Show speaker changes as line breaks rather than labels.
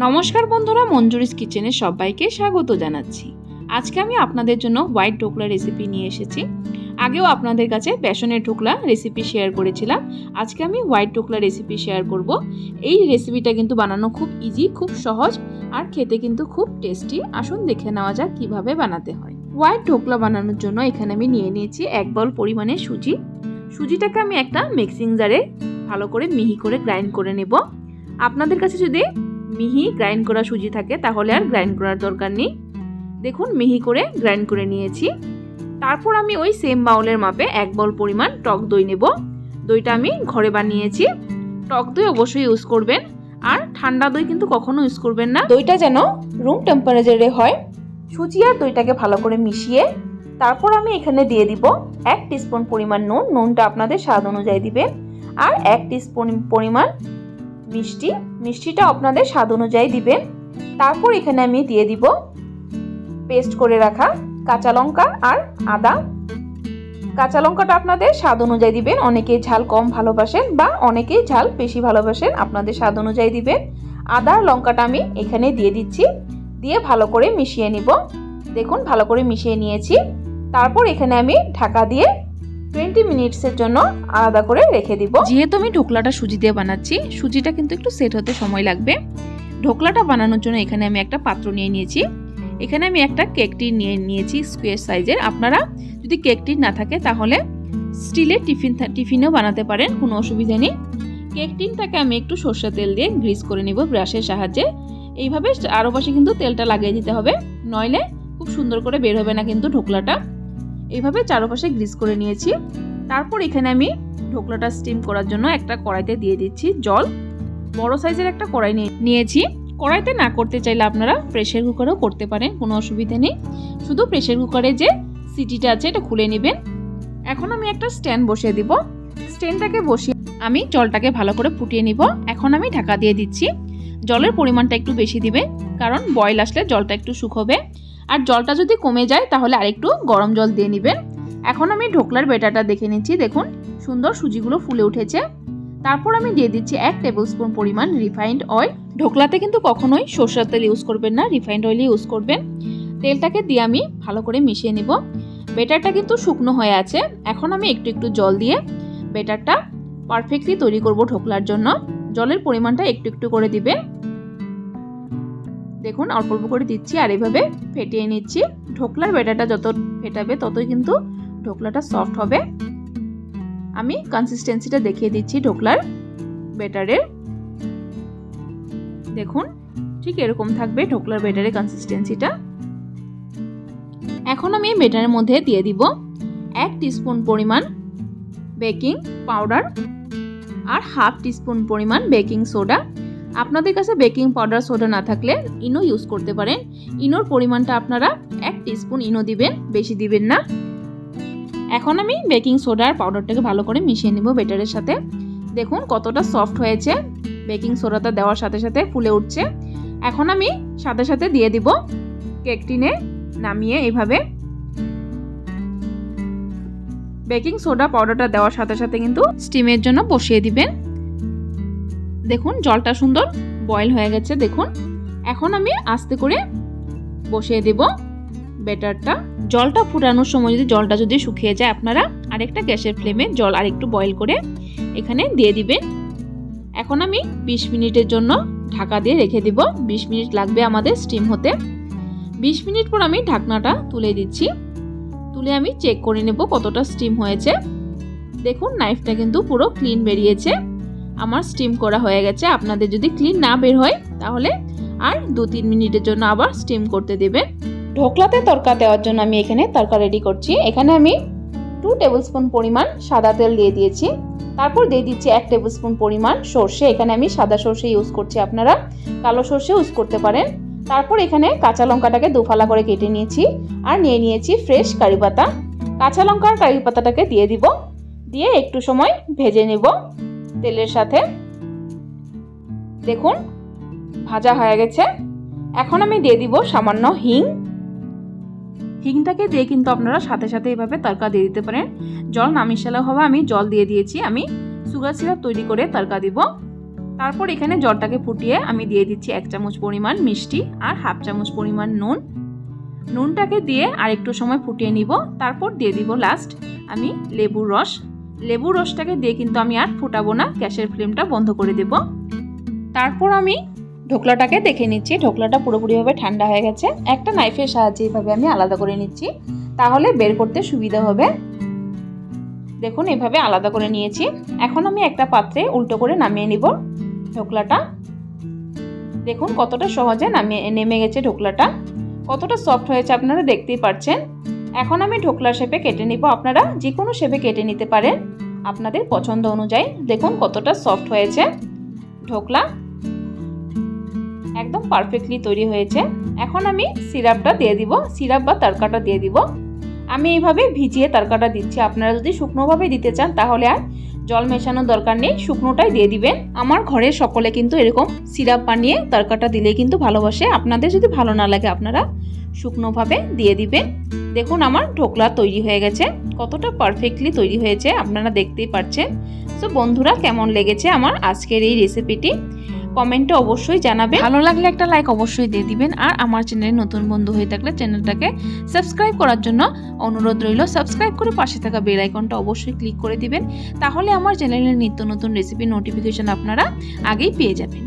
নমস্কার বন্ধুরা, মঞ্জুরিস কিচেনে সবাইকে স্বাগত জানাচ্ছি। আজকে আমি আপনাদের জন্য হোয়াইট ঢোকলা রেসিপি নিয়ে এসেছি। আগেও আপনাদের কাছে বেসনের ঢোকলা রেসিপি শেয়ার করেছিলাম। আজকে আমি হোয়াইট ঢোকলা রেসিপি শেয়ার করব। এই রেসিপিটা কিন্তু বানানো খুব ইজি, খুব সহজ আর খেতে কিন্তু খুব টেস্টি। আসুন দেখে নেওয়া যাক কিভাবে বানাতে হয়। হোয়াইট ঢোকলা বানানোর জন্য এখানে আমি নিয়ে নিয়েছি 1 বাউল পরিমাণে সুজি। সুজিটাকে আমি একটা মিক্সিং জারে ভালো করে মিহি করে গ্রাইন্ড করে নেব। আপনাদের কাছে যদি মিহি গ্রাইন্ড করা সুজি থাকে তাহলে আর গ্রাইন্ড করার দরকার নেই। দেখুন মিহি করে গ্রাইন্ড করে নিয়েছি। তারপর আমি ওই সেম বাউলের মাপে 1 বাউল পরিমাণ টক দই নেব। দইটা আমি ঘরে বানিয়েছি। টক দই অবশ্যই ইউজ করবেন, আর ঠান্ডা দই কিন্তু কখনো ইউজ করবেন না। দইটা যেন রুম টেম্পারেচারে হয়। সুজি আর দইটাকে ভালো করে মিশিয়ে তারপর আমি এখানে দিয়ে দিব 1 টিস্পুন পরিমাণ নুন। নুনটা আপনাদের স্বাদ অনুযায়ী দিবেন। আর 1 টিস্পুন পরিমাণ মিষ্টিটা আপনাদের স্বাদ অনুযায়ী দিবেন। তারপর এখানে আমি দিয়ে দিব পেস্ট করে রাখা কাঁচা লঙ্কা আর আদা। কাঁচা লঙ্কাটা আপনাদের স্বাদ অনুযায়ী দিবেন। অনেকেই ঝাল কম ভালোবাসেন বা অনেকেই ঝাল বেশি ভালোবাসেন, আপনাদের স্বাদ অনুযায়ী দিবেন। আদা আর লঙ্কাটা আমি এখানে দিয়ে দিচ্ছি, দিয়ে ভালো করে মিশিয়ে নিব। দেখুন ভালো করে মিশিয়ে নিয়েছি। তারপর এখানে আমি ঢাকা দিয়ে 20 মিনিটসের জন্য আলাদা করে রেখে দিব। যেহেতু আমি ঢোকলাটা সুজি দিয়ে বানাচ্ছি, সুজিটা কিন্তু একটু সেট হতে সময় লাগবে। ঢোকলাটা বানানোর জন্য এখানে আমি একটা পাত্র নিয়ে নিয়েছি। এখানে আমি একটা কেক টিন নিয়ে নিয়েছি স্কোয়ার সাইজের। আপনারা যদি কেক টিন না থাকে তাহলে স্টিলের টিফিনেও বানাতে পারেন, কোনো অসুবিধা নেই। কেক টিনটাকে আমি একটু সরষের তেল দিয়ে গ্রিস করে নিব ব্রাশের সাহায্যে। এইভাবে চারপাশে কিন্তু তেলটা লাগিয়ে দিতে হবে, নইলে খুব সুন্দর করে বের হবে না কিন্তু ঢোকলাটা। এইভাবে চারপাশে গ্রিস করে নিয়েছি। তারপর এখানে আমি ঢোকলাটা স্টিম করার জন্য একটা কড়াইতে দিয়ে দিচ্ছি জল। বড় সাইজের একটা কড়াই নিয়েছি। কড়াইতে না করতে চাইলে আপনারা প্রেসার কুকারেও করতে পারেন, কোনো অসুবিধা নেই। শুধু প্রেসার কুকারে যে সিটিটা আছে এটা খুলে নেবেন। এখন আমি একটা স্ট্যান্ড বসিয়ে দিব। স্ট্যান্ডটাকে বসিয়ে আমি জলটাকে ভালো করে ফুটিয়ে নিব। এখন আমি ঢাকা দিয়ে দিচ্ছি। জলের পরিমাণটা একটু বেশি দিবে, কারণ বয়েল আসলে জলটা একটু শুকোবে। আর জলটা যদি কমে যায় তাহলে আরেকটু গরম জল দিয়ে নেবেন। এখন আমি ঢোকলার ব্যাটারটা দেখে নিচ্ছি। দেখুন সুন্দর সুজিগুলো ফুলে উঠেছে। তারপর আমি দিয়ে দিচ্ছি 1 টেবিলস্পুন পরিমাণ রিফাইন্ড অয়েল। ঢোকলাতে কিন্তু কখনোই সরষের তেল ইউজ করবেন না, রিফাইন্ড অয়েলই ইউজ করবেন। তেলটাকে দিয়ে আমি ভালো করে মিশিয়ে নিব। ব্যাটারটা কিন্তু শুকনো হয়ে আছে। এখন আমি একটু একটু জল দিয়ে ব্যাটারটা পারফেক্টলি তৈরি করব ঢোকলার জন্য। জলের পরিমাণটা একটু একটু করে দিবেন। দেখুন অল্প অল্প করে দিচ্ছি আর এভাবে ফেটিয়ে নিচ্ছি। ঢোকলার ব্যাটারটা যত ফেটাবে ততই কিন্তু ঢোকলাটা সফট হবে। আমি কনসিস্টেন্সিটা দেখিয়ে দিচ্ছি ঢোকলার ব্যাটারের। দেখুন ঠিক এরকম থাকবে ঢোকলার ব্যাটারের কনসিস্টেন্সিটা। এখন আমি ব্যাটারের মধ্যে দিয়ে দিব 1 টিস্পুন পরিমাণ বেকিং পাউডার আর 1/2 টিস্পুন পরিমাণ বেকিং সোডা। আপনাদের কাছে বেকিং পাউডার সোডা না থাকলে ইনো ইউজ করতে পারেন। ইনোর পরিমাণটা আপনারা 1 টিস্পুন ইনো দিবেন, বেশি দিবেন না। এখন আমি বেকিং সোডা আর পাউডারটাকে ভালো করে মিশিয়ে নেব ব্যাটারের সাথে। দেখুন কতটা সফট হয়েছে, বেকিং সোডাটা দেওয়ার সাথে সাথে ফুলে উঠছে। এখন আমি সাথে সাথে দিয়ে দিব কেক টিনে নামিয়ে। এইভাবে বেকিং সোডা পাউডারটা দেওয়ার সাথে সাথে কিন্তু স্টিমের জন্য বসিয়ে দিবেন। দেখুন জলটা সুন্দর বয়েল হয়ে গেছে। দেখুন এখন আমি আস্তে করে বসিয়ে দেব ব্যাটারটা। জলটা ফুটানোর সময় জলটা যদি শুকিয়ে যায় আপনারা আরেকটা গ্যাসের ফ্লেমে জল আরেকটু বয়েল করে এখানে দিয়ে দিবেন। এখন আমি 20 মিনিটের জন্য ঢাকা দিয়ে রেখে দিব। 20 মিনিট লাগবে আমাদের স্টিম হতে। 20 মিনিট পর আমি ঢাকনাটা তুলে দিচ্ছি। তুলে আমি চেক করে নেব কতটা স্টিম হয়েছে। দেখুন নাইফটা কিন্তু পুরো ক্লিন বেরিয়েছে। আমার স্টিম করা হয়ে গেছে। আপনাদের যদি ক্লিন না বের হয় তাহলে আর 2-3 মিনিটের জন্য আবার স্টিম করতে দেবেন। ঢোকলাতে তড়কা দেওয়ার জন্য আমি এখানে তড়কা রেডি করছি। এখানে আমি 2 টেবিলস্পুন পরিমাণ সাদা তেল দিয়ে দিয়েছি। তারপর দিয়ে দিচ্ছি 1 টেবিলস্পুন পরিমাণ সরষে। এখানে আমি সাদা সরষে ইউজ করছি, আপনারা কালো সরষে ইউজ করতে পারেন। তারপর এখানে কাঁচা লঙ্কাটাকে দুফালা করে কেটে নিয়েছি আর নিয়ে নিয়েছি ফ্রেশ কারি পাতা। কাঁচা লঙ্কা আর কারি পাতাটাকে দিয়ে দিব, দিয়ে একটু সময় ভেজে নেব তেলের সাথে। দেখুন ভাজা হয়ে গেছে। এখন আমি দিয়ে দিব সামান্য হিং। হিংটাকে দিয়ে কিন্তু আপনারা সাথে সাথে এইভাবে তড়কা দিয়ে দিতে পারেন। জল না মিশালে হবে, আমি জল দিয়ে দিয়েছি। আমি সুগার সিরাপ তৈরি করে তড়কা দিব। তারপর এখানে জলটাকে ফুটিয়ে আমি দিয়ে দিচ্ছি 1 চামচ পরিমাণ মিষ্টি আর 1/2 চামচ পরিমাণ নুন। নুনটাকে দিয়ে আর একটু সময় ফুটিয়ে নিব। তারপর দিয়ে দিব লাস্ট আমি লেবুর রস। লেবুর রসটাকে দিয়ে কিন্তু আমি আর ফুটাবো না, গ্যাসের ফ্লেমটা বন্ধ করে দেব। তারপর আমি ঢোকলাটাকে দেখে নিচ্ছি, ঢোকলাটা পুরোপুরিভাবে ঠান্ডা হয়ে গেছে। একটা নাইফের সাহায্যে এইভাবে আমি আলাদা করে নিচ্ছি, তাহলে বের করতে সুবিধা হবে। দেখুন এভাবে আলাদা করে নিয়েছি। এখন আমি একটা পাত্রে উল্টো করে নামিয়ে নিব ঢোকলাটা। দেখুন কতটা সহজে নেমে গেছে ঢোকলাটা, কতটা সফট হয়েছে আপনারা দেখতেই পাচ্ছেন। এখন আমি ঢোকলার শেপে কেটে নিব। আপনারা যে কোনো শেপে কেটে নিতে পারেন আপনাদের পছন্দ অনুযায়ী। দেখুন কতটা সফট হয়েছে ঢোকলা, একদম পারফেক্টলি তৈরি হয়েছে। এখন আমি সিরাপটা দিয়ে দিব, সিরাপ বা তড়কাটা দিয়ে দিব। আমি এইভাবে ভিজিয়ে তড়কাটা দিচ্ছি। আপনারা যদি শুকনোভাবে দিতে চান তাহলে আর জল মেশানোর দরকার নেই, শুকনোটাই দিয়ে দিবেন। আমার ঘরের সকলে কিন্তু এরকম সিরাপ বানিয়ে তড়কাটা দিলে কিন্তু ভালোবাসে। আপনাদের যদি ভালো না লাগে আপনারা শুকনোভাবে দিয়ে দিবেন। দেখুন আমার ঢোকলা তৈরি হয়ে গেছে, কতটা পারফেক্টলি তৈরি হয়েছে আপনারা দেখতেই পাচ্ছেন। তো বন্ধুরা কেমন লেগেছে আমার আজকের এই রেসিপিটি কমেন্টে অবশ্যই জানাবেন। ভালো লাগলে একটা লাইক অবশ্যই দিয়ে দিবেন। আর আমার চ্যানেলে নতুন বন্ধু হয়ে থাকলে চ্যানেলটাকে সাবস্ক্রাইব করার জন্য অনুরোধ রইল। সাবস্ক্রাইব করে পাশে থাকা বেল আইকনটা অবশ্যই ক্লিক করে দিবেন, তাহলে আমার চ্যানেলের নিত্য নতুন রেসিপি নোটিফিকেশন আপনারা আগেই পেয়ে যাবেন।